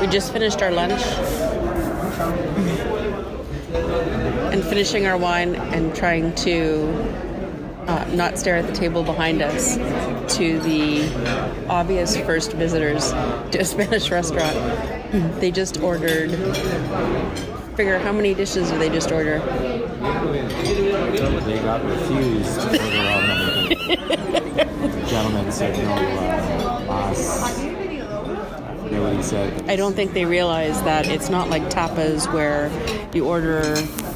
We just finished our lunch and finishing our wine and trying to not stare at the table behind us to the obvious first visitors to a Spanish restaurant. They just ordered, figure how many dishes did they just order? They got refused to order all many. The gentleman said no mas. I forget what he said. I don't think they realize that it's not like tapas where you order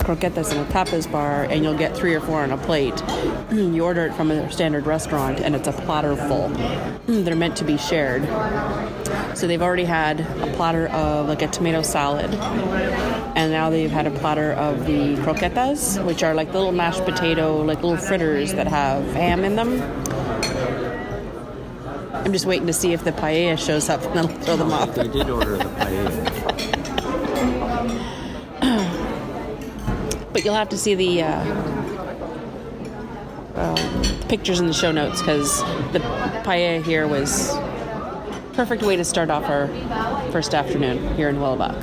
croquetas in a tapas bar and you'll get 3 or 4 on a plate. You order it from a standard restaurant and it's a platter full. They're meant to be shared. So they've already had a platter of like a tomato salad, and now they've had a platter of the croquetas, which are like the little mashed potato, like little fritters that have ham in them. I'm just waiting to see if the paella shows up and then I'll throw them off. They did order the paella. But you'll have to see the pictures in the show notes, because the paella here was perfect way to start off our first afternoon here in Huelva.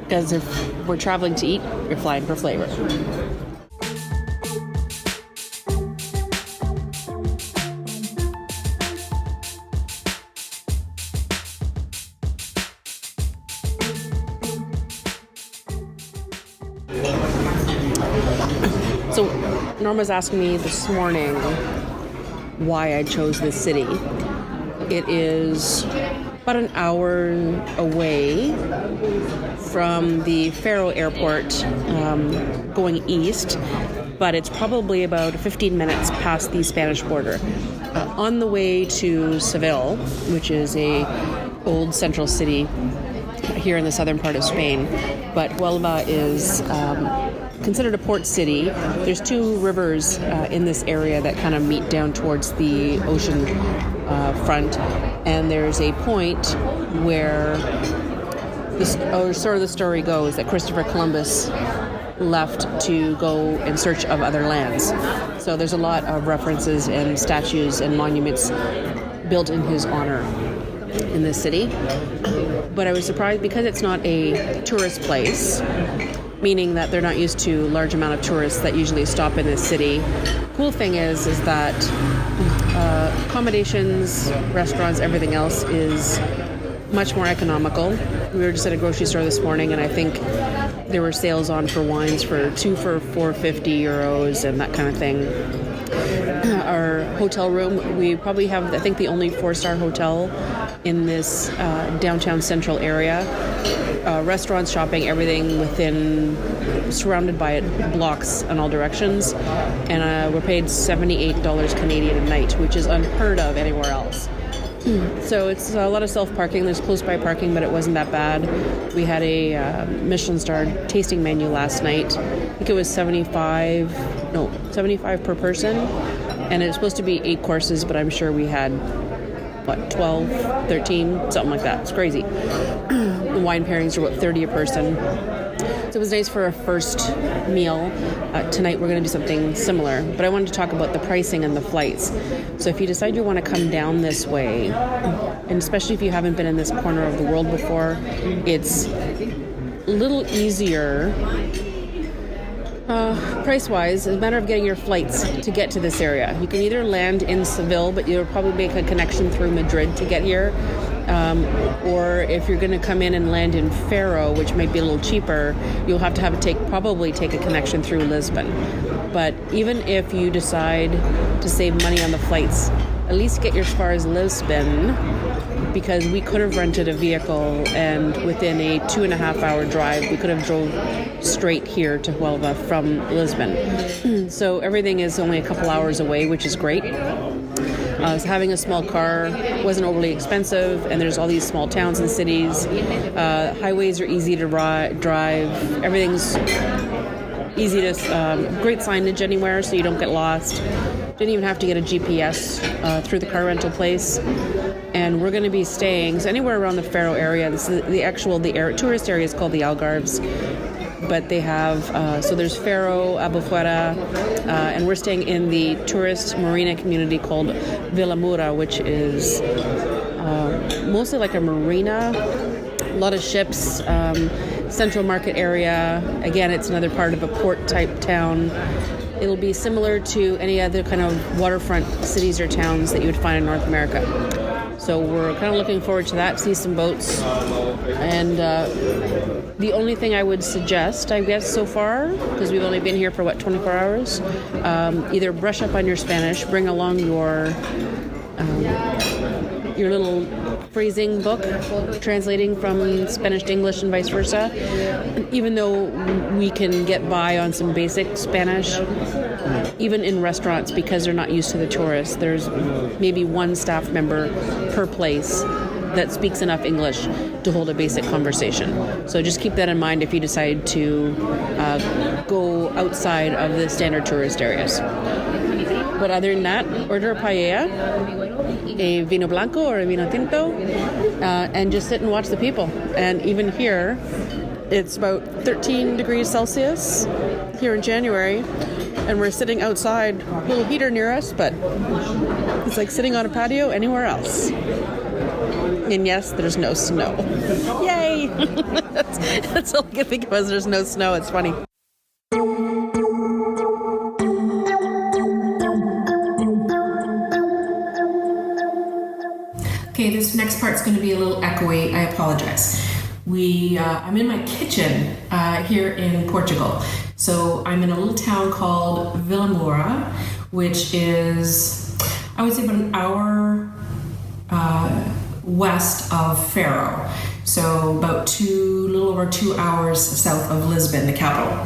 Because if we're traveling to eat, you're flying for flavor. So Norma's asking me this morning why I chose this city. It is about an hour away from the Faro airport going east, but it's probably about 15 minutes past the Spanish border. On the way to Seville, which is a old central city here in the southern part of Spain, but Huelva is considered a port city. There's 2 rivers in this area that kind of meet down towards the ocean front, and there's a point where the story goes that Christopher Columbus left to go in search of other lands. So there's a lot of references and statues and monuments built in his honor in this city. But I was surprised because it's not a tourist place, meaning that they're not used to large amount of tourists that usually stop in this city. Cool thing is that accommodations, restaurants, everything else is much more economical. We were just at a grocery store this morning, and I think there were sales on for wines for 2 for 450 euros and that kind of thing. Our hotel room, we probably have, I think, the only 4-star hotel in this downtown central area. Restaurants, shopping, everything within, surrounded by blocks in all directions. And we're paid $78 Canadian a night, which is unheard of anywhere else. So it's a lot of self-parking. There's close-by parking, but it wasn't that bad. We had a Michelin-starred tasting menu last night. I think it was 75 per person. And it's supposed to be 8 courses, but I'm sure we had, 12, 13, something like that. It's crazy. The wine pairings are, 30 a person. So it was nice for a first meal. Tonight we're going to do something similar, but I wanted to talk about the pricing and the flights. So if you decide you want to come down this way, and especially if you haven't been in this corner of the world before, it's a little easier price-wise. It's a matter of getting your flights to get to this area. You can either land in Seville, but you'll probably make a connection through Madrid to get here. Or if you're going to come in and land in Faro, which might be a little cheaper, you'll have to probably take a connection through Lisbon. But even if you decide to save money on the flights, at least get as far as Lisbon, because we could have rented a vehicle and within a 2.5-hour drive, we could have drove straight here to Huelva from Lisbon. So everything is only a couple hours away, which is great. So having a small car wasn't overly expensive, and there's all these small towns and cities. Highways are easy to drive. Everything's easy to, great signage anywhere so you don't get lost. Didn't even have to get a GPS through the car rental place. And we're going to be staying, so anywhere around the Faro area. This is the tourist area is called the Algarves. but they have, so there's Faro, Albufera, and we're staying in the tourist marina community called Vilamura, which is mostly like a marina, a lot of ships, central market area. Again, it's another part of a port type town. It'll be similar to any other kind of waterfront cities or towns that you would find in North America. So we're kind of looking forward to that, see some boats. And the only thing I would suggest, I guess, so far, because we've only been here for, 24 hours, either brush up on your Spanish, bring along your little phrasing book, translating from Spanish to English and vice versa. Even though we can get by on some basic Spanish, even in restaurants, because they're not used to the tourists, there's maybe one staff member per place that speaks enough English to hold a basic conversation. So just keep that in mind if you decide to go outside of the standard tourist areas. But other than that, order a paella, a vino blanco or a vino tinto, and just sit and watch the people. And even here, it's about 13 degrees Celsius here in January, and we're sitting outside, a little heater near us, but it's like sitting on a patio anywhere else. And yes, there's no snow. Yay! That's all I can think of is there's no snow. It's funny. Okay, this next part's going to be a little echoey. I apologize. I'm in my kitchen here in Portugal. So I'm in a little town called Vilamura, which is, I would say, about an hour west of Faro. So about little over 2 hours south of Lisbon, the capital.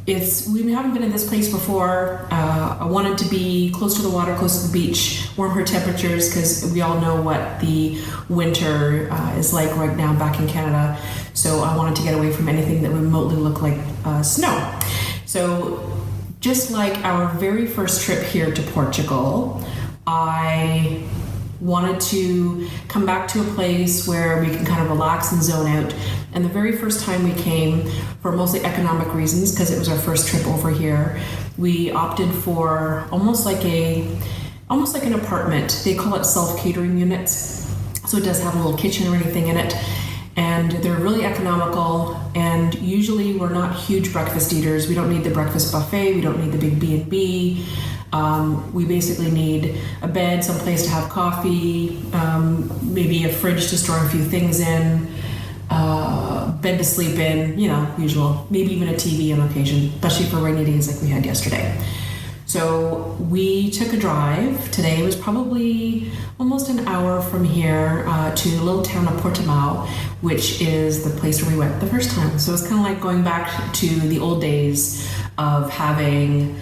We haven't been in this place before. I wanted to be close to the water, close to the beach, warmer temperatures, because we all know what the winter is like right now back in Canada. So I wanted to get away from anything that remotely looked like snow. So just like our very first trip here to Portugal, I wanted to come back to a place where we can kind of relax and zone out. And the very first time we came, for mostly economic reasons, because it was our first trip over here, we opted for almost like an apartment. They call it self-catering units. So it does have a little kitchen or anything in it. And they're really economical, and usually we're not huge breakfast eaters. We don't need the breakfast buffet, we don't need the big B&B. We basically need a bed, some place to have coffee, maybe a fridge to store a few things in, bed to sleep in, usual. Maybe even a TV on occasion, especially for rainy days like we had yesterday. So we took a drive. Today was probably almost an hour from here to the little town of Portimao, which is the place where we went the first time. So it's kind of like going back to the old days of having,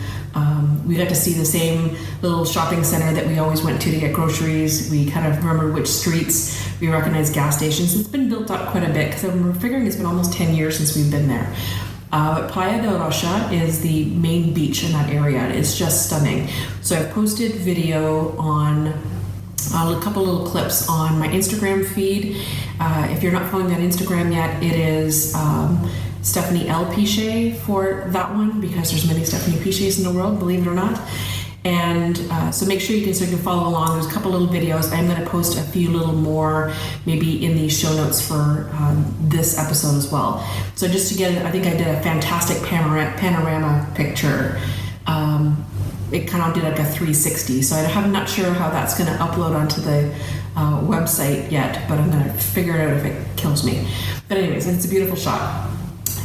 we got to see the same little shopping center that we always went to get groceries. We kind of remember which streets, we recognize gas stations. It's been built up quite a bit, because I'm figuring it's been almost 10 years since we've been there. But Praia da Rocha is the main beach in that area, and it's just stunning. So I've posted video on a couple little clips on my Instagram feed. If you're not following me on Instagram yet, it is Stephanie L. Pichet for that one, because there's many Stephanie Pichets in the world, believe it or not. And so make sure you can follow along. There's a couple little videos. I'm going to post a few little more maybe in the show notes for this episode as well. So just to get, I think I did a fantastic panorama picture. It kind of did like a 360. So I'm not sure how that's going to upload onto the website yet, but I'm going to figure it out if it kills me. But anyways, it's a beautiful shot.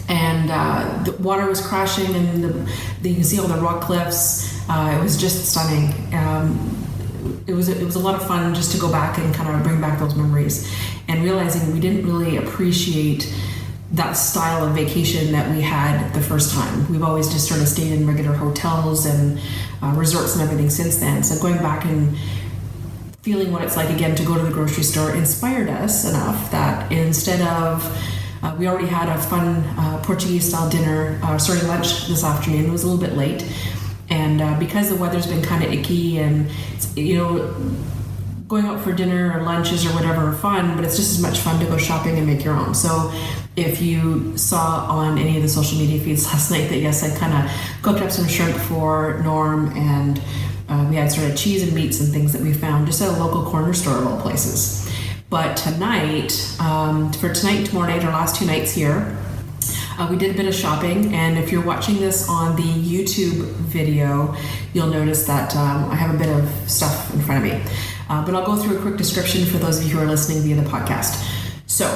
And the water was crashing, and you can see all the rock cliffs. It was just stunning. It was a lot of fun just to go back and kind of bring back those memories, and realizing we didn't really appreciate that style of vacation that we had the first time. We've always just sort of stayed in regular hotels and resorts and everything since then. So going back and feeling what it's like again to go to the grocery store inspired us enough that instead of we already had a fun Portuguese-style dinner, lunch this afternoon. It was a little bit going because the weather's been kind of icky, and going out for dinner or lunches or whatever are fun, but it's just as much fun to go shopping and make your own. So if you saw on any of the social media feeds last night that yes, I kind of cooked up some shrimp for Norm, and we had sort of cheese and meats and things that we found just at a local corner store of all places. But tonight, for tonight and tomorrow night, our last 2 nights here, we did a bit of shopping, and if you're watching this on the YouTube video, you'll notice that I have a bit of stuff in front of me. But I'll go through a quick description for those of you who are listening via the podcast. So,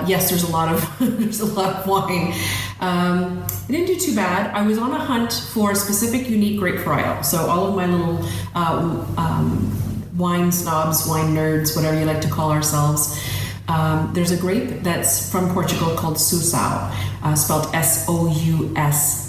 yes, there's a lot of there's a lot of wine. I didn't do too bad. I was on a hunt for a specific unique grape varietal. So all of my little wine snobs, wine nerds, whatever you like to call ourselves. There's a grape that's from Portugal called Sousau, spelled S-O-U-S-A,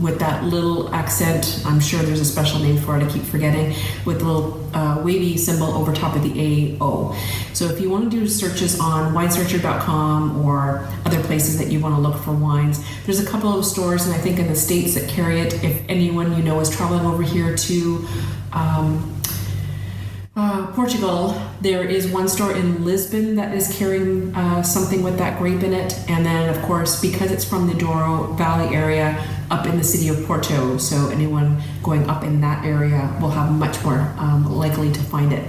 with that little accent. I'm sure there's a special name for it, I keep forgetting, with the little wavy symbol over top of the A-O. So if you want to do searches on winesearcher.com or other places that you want to look for wines, there's a couple of stores, and I think in the States, that carry it. If anyone you know is traveling over here to Portugal, there is one store in Lisbon that is carrying something with that grape in it, and then of course, because it's from the Douro Valley area up in the city of Porto, so anyone going up in that area will have much more likely to find it.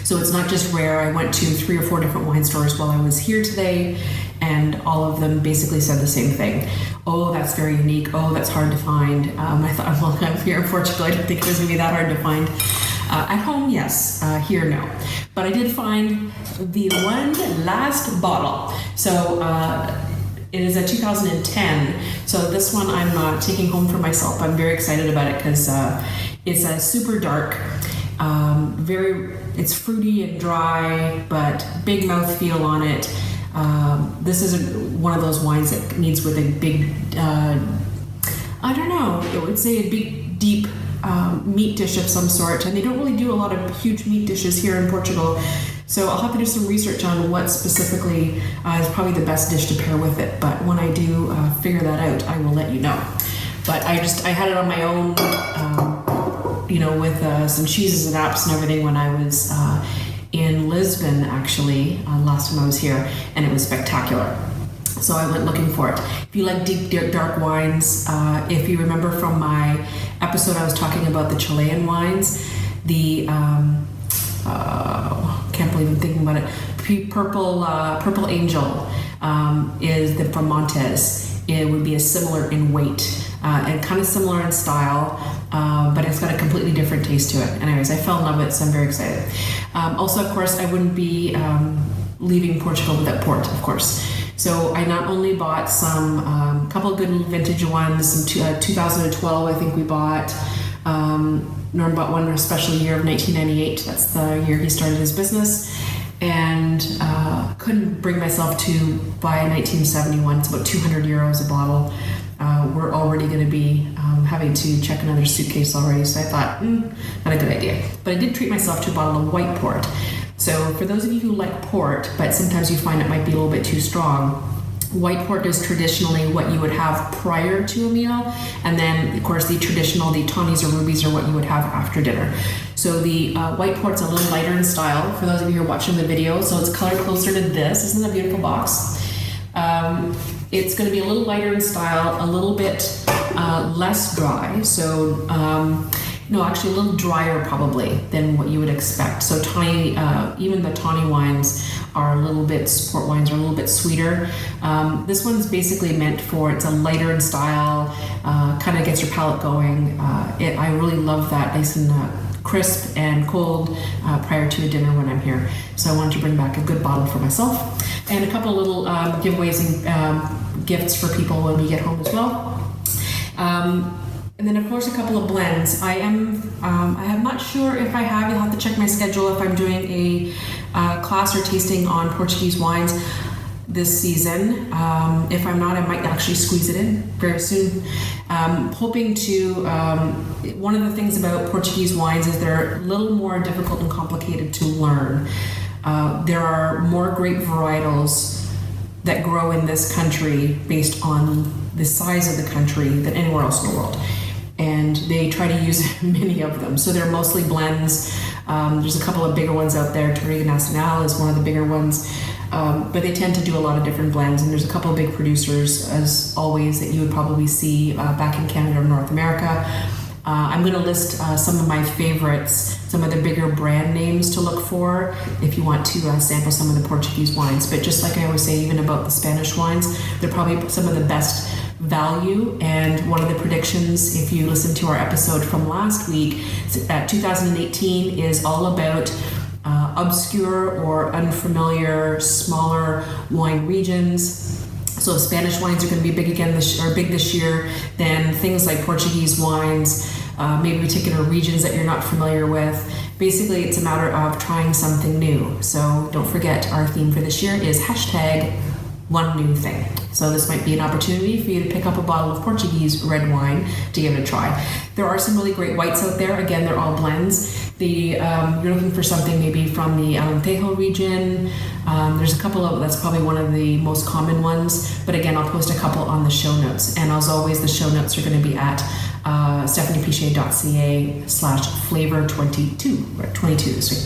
So it's not just rare. I went to 3 or 4 different wine stores while I was here today, and all of them basically said the same thing. Oh, that's very unique. Oh, that's hard to find. I thought, well, I'm here in Portugal. I didn't think it was going to be that hard to find. At home, yes. Here, no. But I did find the one last bottle. So it is a 2010. So this one I'm taking home for myself. I'm very excited about it because it's a super dark, it's fruity and dry, but big mouthfeel on it. This is one of those wines that needs with a big, I don't know, I would say a big, deep meat dish of some sort, and they don't really do a lot of huge meat dishes here in Portugal, so I'll have to do some research on what specifically is probably the best dish to pair with it, but when I do figure that out, I will let you know. But I had it on my own, with some cheeses and apps and everything when I was in Lisbon, actually, last time I was here, and it was spectacular. So I went looking for it. If you like deep, dark wines, if you remember from my episode, I was talking about the Chilean wines. The can't believe I'm thinking about it. Purple Angel is from Montes. It would be a similar in weight and kind of similar in style, but it's got a completely different taste to it. Anyways, I fell in love with it, so I'm very excited. Also, of course, I wouldn't be leaving Portugal without port, of course. So I not only bought some couple of good vintage ones, some 2012 I think we bought. Norm bought one for a special year of 1998. That's the year he started his business. And couldn't bring myself to buy a 1971. It's about 200 euros a bottle. We're already going to be having to check another suitcase already. So I thought, not a good idea. But I did treat myself to a bottle of white port. So for those of you who like port, but sometimes you find it might be a little bit too strong, white port is traditionally what you would have prior to a meal, and then of course the tawnies or rubies are what you would have after dinner. So the white port's a little lighter in style for those of you who are watching the video, so it's colored closer to this. Isn't that a beautiful box? It's going to be a little lighter in style, a little bit less dry, so no, actually a little drier probably than what you would expect. So tawny, even the tawny wines are a little bit, port wines are a little bit sweeter. This one's basically meant for, it's a lighter in style, kind of gets your palate going. I really love that, nice and crisp and cold prior to a dinner when I'm here. So I wanted to bring back a good bottle for myself. And a couple little giveaways and gifts for people when we get home as well. And then of course a couple of blends. I am not sure if I have, you'll have to check my schedule if I'm doing a class or tasting on Portuguese wines this season. If I'm not, I might actually squeeze it in very soon. Hoping to, one of the things about Portuguese wines is they're a little more difficult and complicated to learn. There are more grape varietals that grow in this country based on the size of the country than anywhere else in the world. And they try to use many of them. So they're mostly blends. There's a couple of bigger ones out there. Torriga Nacional is one of the bigger ones. But they tend to do a lot of different blends, and there's a couple of big producers, as always, that you would probably see back in Canada or North America. I'm going to list some of my favorites, some of the bigger brand names to look for if you want to sample some of the Portuguese wines. But just like I always say, even about the Spanish wines, they're probably some of the best value. And one of the predictions, if you listen to our episode from last week, 2018 is all about obscure or unfamiliar, smaller wine regions. So if Spanish wines are going to be big again big this year, then things like Portuguese wines, maybe particular regions that you're not familiar with. Basically, it's a matter of trying something new. So don't forget, our theme for this year is #OneNewThing. So this might be an opportunity for you to pick up a bottle of Portuguese red wine to give it a try. There are some really great whites out there. Again, they're all blends. You're looking for something maybe from the Alentejo region. There's a couple of, that's probably one of the most common ones. But again, I'll post a couple on the show notes. And as always, the show notes are going to be at stephaniepichet.ca/flavor22, or 22 this week.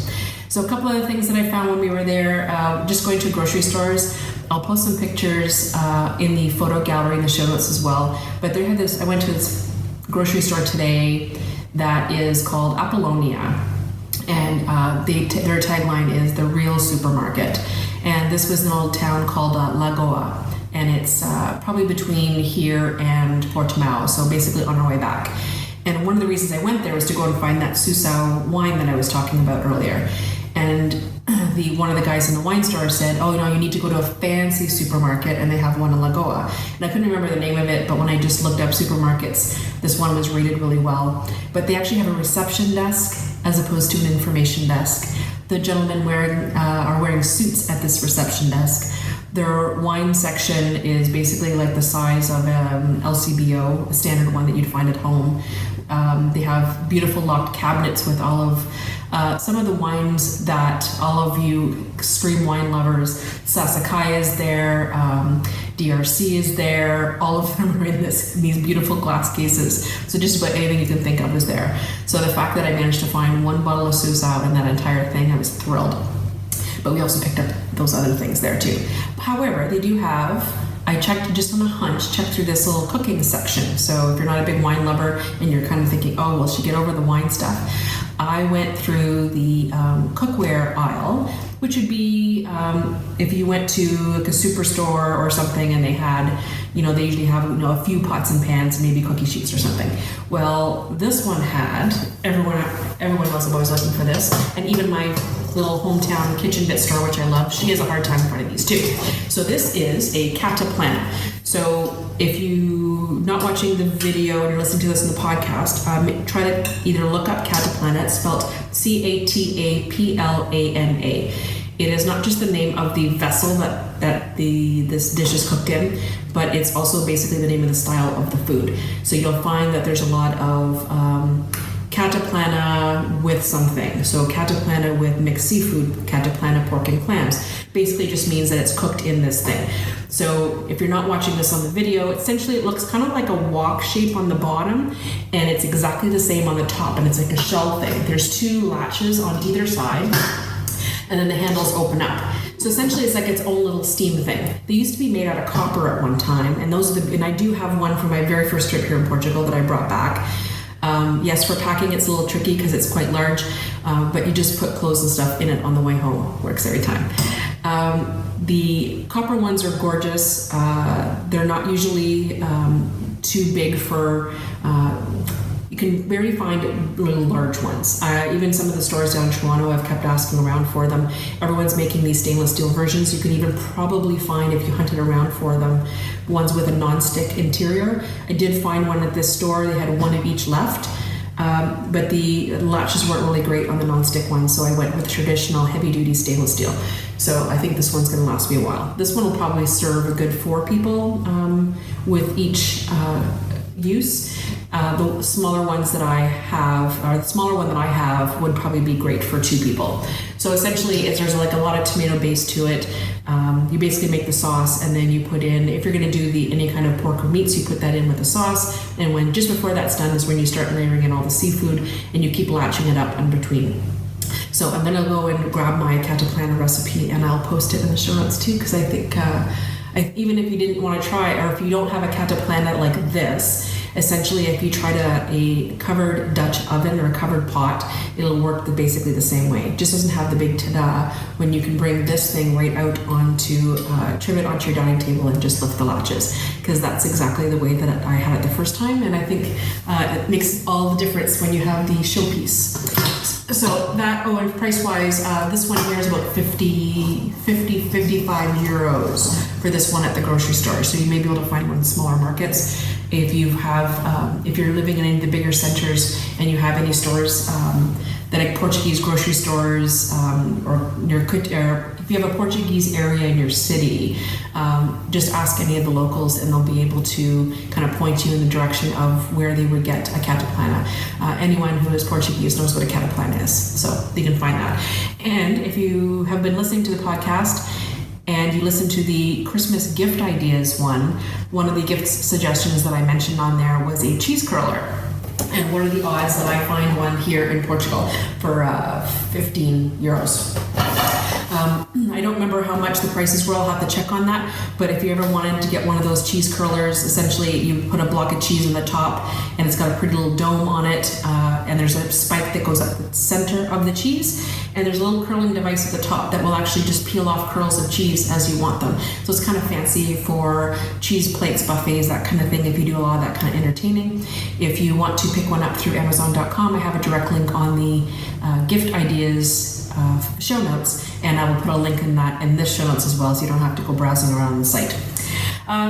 So a couple of the things that I found when we were there, just going to grocery stores. I'll post some pictures in the photo gallery in the show notes as well. But they had this, I went to this grocery store today that is called Apollonia. And their tagline is the real supermarket. And this was an old town called Lagoa. And it's probably between here and Portimao, so basically on our way back. And one of the reasons I went there was to go and find that Susau wine that I was talking about earlier. And one of the guys in the wine store said, oh, you need to go to a fancy supermarket, and they have one in Lagoa. And I couldn't remember the name of it, but when I just looked up supermarkets, this one was rated really well. But they actually have a reception desk as opposed to an information desk. The gentlemen are wearing suits at this reception desk. Their wine section is basically like the size of LCBO, a standard one that you'd find at home. They have beautiful locked cabinets with all of some of the wines that all of you extreme wine lovers, Sassicaia is there, DRC is there, all of them are in these beautiful glass cases. So just about anything you can think of is there. So the fact that I managed to find one bottle of Susau in that entire thing, I was thrilled. But we also picked up those other things there too. However, they do have, I checked just on a hunch, checked through this little cooking section. So if you're not a big wine lover and you're kind of thinking, oh, well, she get over the wine stuff, I went through the cookware aisle, which would be if you went to like a superstore or something and they had, they usually have a few pots and pans, maybe cookie sheets or something. Well, this one had, everyone else is always looking for this, and even my little hometown kitchen bit store, which I love, she has a hard time finding these too. So this is a cataplana. So if you're not watching the video and you're listening to this in the podcast, try to either look up cataplana. It's spelled Cataplana. It is not just the name of the vessel that this dish is cooked in, but it's also basically the name of the style of the food. So you'll find that there's a lot of cataplana with something. So cataplana with mixed seafood, cataplana pork and clams. Basically just means that it's cooked in this thing. So if you're not watching this on the video, essentially it looks kind of like a wok shape on the bottom, and it's exactly the same on the top, and it's like a shell thing. There's two latches on either side, and then the handles open up. So essentially it's like its own little steam thing. They used to be made out of copper at one time, and and I do have one from my very first trip here in Portugal that I brought back. Yes, for packing it's a little tricky because it's quite large, but you just put clothes and stuff in it on the way home. Works every time. The copper ones are gorgeous. They're not usually too big for, you can barely find little large ones. Even some of the stores down in Toronto, I've kept asking around for them. Everyone's making these stainless steel versions. You can even probably find, if you hunted around for them, ones with a non-stick interior. I did find one at this store. They had one of each left. But the latches weren't really great on the non-stick ones, so I went with traditional heavy-duty stainless steel. So I think this one's going to last me a while. This one will probably serve a good 4 people with each use. The smaller ones that I have, or the smaller one that I have, would probably be great for 2 people. So essentially, there's like a lot of tomato base to it. You basically make the sauce, and then you put in, if you're going to do any kind of pork or meats, you put that in with the sauce. And just before that's done is when you start layering in all the seafood, and you keep latching it up in between. So I'm gonna go and grab my cataplana recipe, and I'll post it in the show notes too, because I think even if you didn't want to try, or if you don't have a cataplana like this, essentially if you tried a covered Dutch oven or a covered pot, it'll work basically the same way. It just doesn't have the big ta-da when you can bring this thing right out onto, trim it onto your dining table and just lift the latches, because that's exactly the way that I had it the first time, and I think it makes all the difference when you have the showpiece. So that, and price-wise, this one here is about 55 euros for this one at the grocery store. So you may be able to find one in smaller markets. If you have, if you're living in any of the bigger centers and you have any stores that like Portuguese grocery stores, or if you have a Portuguese area in your city, just ask any of the locals and they'll be able to kind of point you in the direction of where they would get a cataplana. Anyone who is Portuguese knows what a cataplana is, so they can find that. And if you have been listening to the podcast and you listen to the Christmas gift ideas one of the gift suggestions that I mentioned on there was a cheese curler. And what are the odds that I find one here in Portugal for 15 euros? I don't remember how much the prices were. I'll have to check on that. But if you ever wanted to get one of those cheese curlers, essentially you put a block of cheese on the top and it's got a pretty little dome on it, and there's a spike that goes up the center of the cheese, and there's a little curling device at the top that will actually just peel off curls of cheese as you want them. So it's kind of fancy for cheese plates, buffets, that kind of thing, if you do a lot of that kind of entertaining. If you want to pick one up through Amazon.com, I have a direct link on the gift ideas show notes, and I will put a link in this show notes as well, so you don't have to go browsing around the site.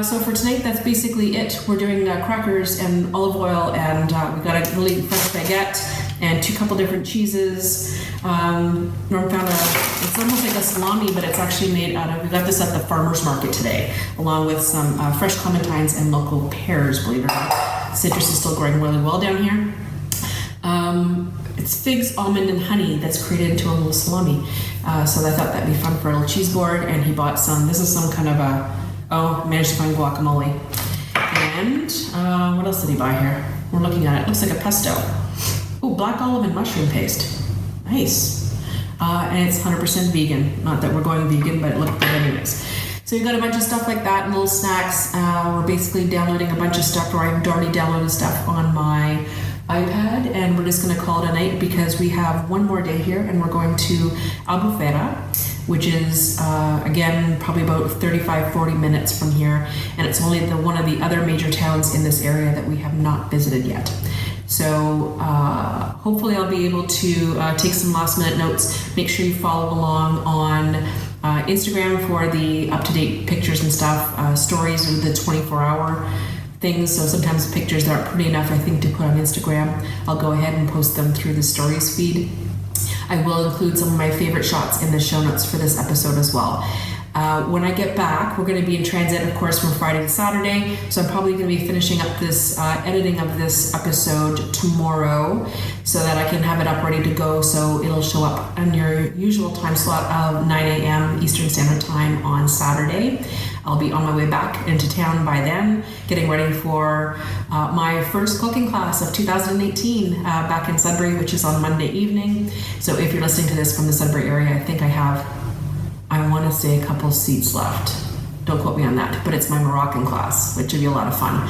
So for tonight, that's basically it. We're doing crackers and olive oil, and we got a really fresh baguette and 2 couple different cheeses. Norm found it's almost like a salami, but it's actually made out of, we got this at the farmer's market today, along with some fresh clementines and local pears, believe it or not. Citrus is still growing really well down here. It's figs, almond, and honey that's created into a little salami. So I thought that'd be fun for a little cheese board, and he bought some, this is some kind of managed to find guacamole. And what else did he buy here? We're looking at it. Looks like a pesto. Oh, black olive and mushroom paste. Nice. And it's 100% vegan. Not that we're going vegan, but it looked good anyways. So we've got a bunch of stuff like that and little snacks. We're basically downloading a bunch of stuff, or I've already downloaded stuff on my iPad, and we're just going to call it a night because we have one more day here, and we're going to Albufeira, which is again probably about 35-40 minutes from here, and it's only one of the other major towns in this area that we have not visited yet. So hopefully I'll be able to take some last minute notes. Make sure you follow along on Instagram for the up-to-date pictures and stuff, stories with the 24-hour things. So sometimes pictures that aren't pretty enough, I think, to put on Instagram, I'll go ahead and post them through the stories feed. I will include some of my favorite shots in the show notes for this episode as well. When I get back, we're going to be in transit, of course, from Friday to Saturday. So I'm probably going to be finishing up this editing of this episode tomorrow so that I can have it up ready to go. So it'll show up on your usual time slot of 9 a.m. Eastern Standard Time on Saturday. I'll be on my way back into town by then, getting ready for my first cooking class of 2018 back in Sudbury, which is on Monday evening. So if you're listening to this from the Sudbury area, I think I want to say a couple seats left. Don't quote me on that, but it's my Moroccan class, which will be a lot of fun,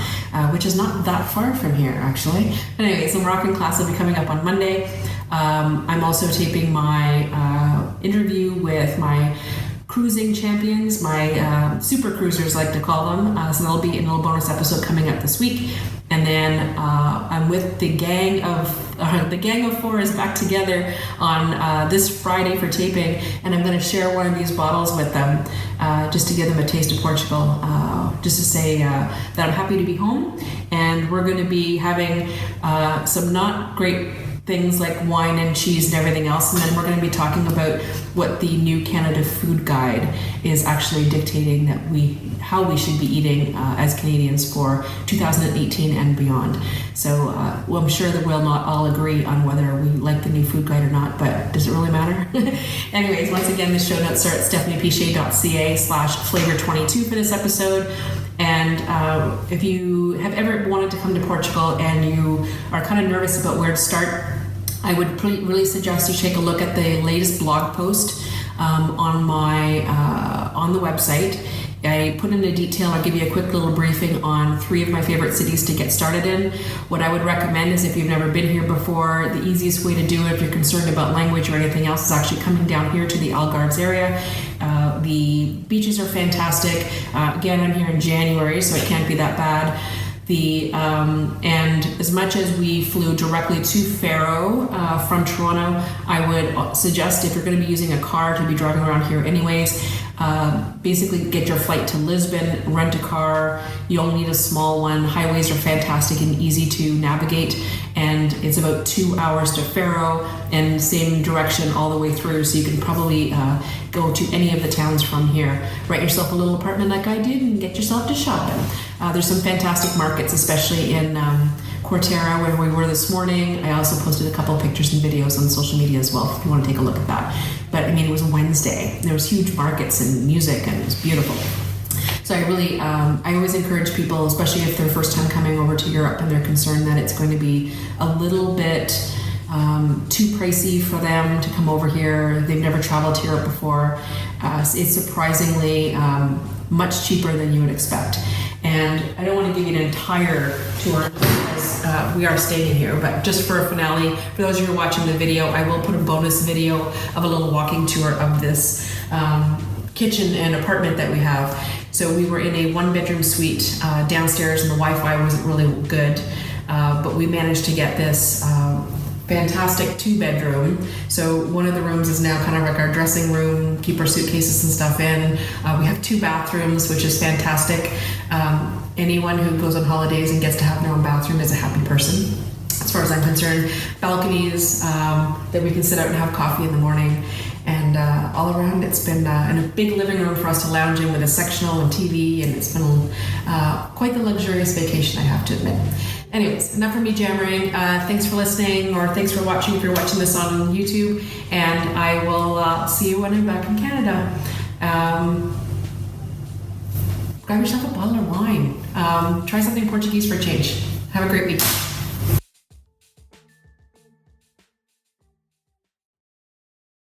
which is not that far from here, actually. But anyway, so Moroccan class will be coming up on Monday. I'm also taping my interview with my cruising champions, my super cruisers, like to call them. So that'll be a little bonus episode coming up this week. And then I'm with the gang of 4 is back together on this Friday for taping, and I'm going to share one of these bottles with them just to give them a taste of Portugal, just to say that I'm happy to be home, and we're going to be having some not great things like wine and cheese and everything else, and then we're going to be talking about what the new Canada Food Guide is actually dictating that how we should be eating as Canadians for 2018 and beyond. So well, I'm sure that we'll not all agree on whether we like the new food guide or not, but does it really matter? Anyways, once again, the show notes are at stephaniepichet.ca/flavor22 for this episode. And if you have ever wanted to come to Portugal and you are kind of nervous about where to start, I would really suggest you take a look at the latest blog post on the website. I put in a detail, I'll give you a quick little briefing on 3 of my favorite cities to get started in. What I would recommend is if you've never been here before, the easiest way to do it if you're concerned about language or anything else is actually coming down here to the Algarves area. The beaches are fantastic. Again, I'm here in January, so it can't be that bad. And as much as we flew directly to Faro from Toronto, I would suggest if you're going to be using a car to be driving around here anyways, basically get your flight to Lisbon, rent a car. You only need a small one. Highways are fantastic and easy to navigate, and it's about 2 hours to Faro and same direction all the way through, so you can probably go to any of the towns from here. Rent yourself a little apartment like I did and get yourself to shopping. There's some fantastic markets, especially in Cortera, where we were this morning. I also posted a couple of pictures and videos on social media as well if you want to take a look at that. But I mean, it was Wednesday. There was huge markets and music, and it was beautiful. So I really, I always encourage people, especially if they're first time coming over to Europe and they're concerned that it's going to be a little bit too pricey for them to come over here. They've never traveled to Europe before. It's surprisingly much cheaper than you would expect. And I don't want to give you an entire tour because we are staying here, but just for a finale, for those of you who are watching the video, I will put a bonus video of a little walking tour of this kitchen and apartment that we have. So we were in a 1-bedroom suite downstairs, and the Wi-Fi wasn't really good, but we managed to get this fantastic 2-bedroom. So one of the rooms is now kind of like our dressing room, keep our suitcases and stuff in. We have 2 bathrooms, which is fantastic. Anyone who goes on holidays and gets to have their own bathroom is a happy person, as far as I'm concerned. Balconies that we can sit out and have coffee in the morning. And all around, it's been in a big living room for us to lounge in with a sectional and TV, and it's been quite the luxurious vacation, I have to admit. Anyways, enough of me jammering. Thanks for listening, or thanks for watching if you're watching this on YouTube, and I will see you when I'm back in Canada. Grab yourself a bottle of wine. Try something Portuguese for a change. Have a great week.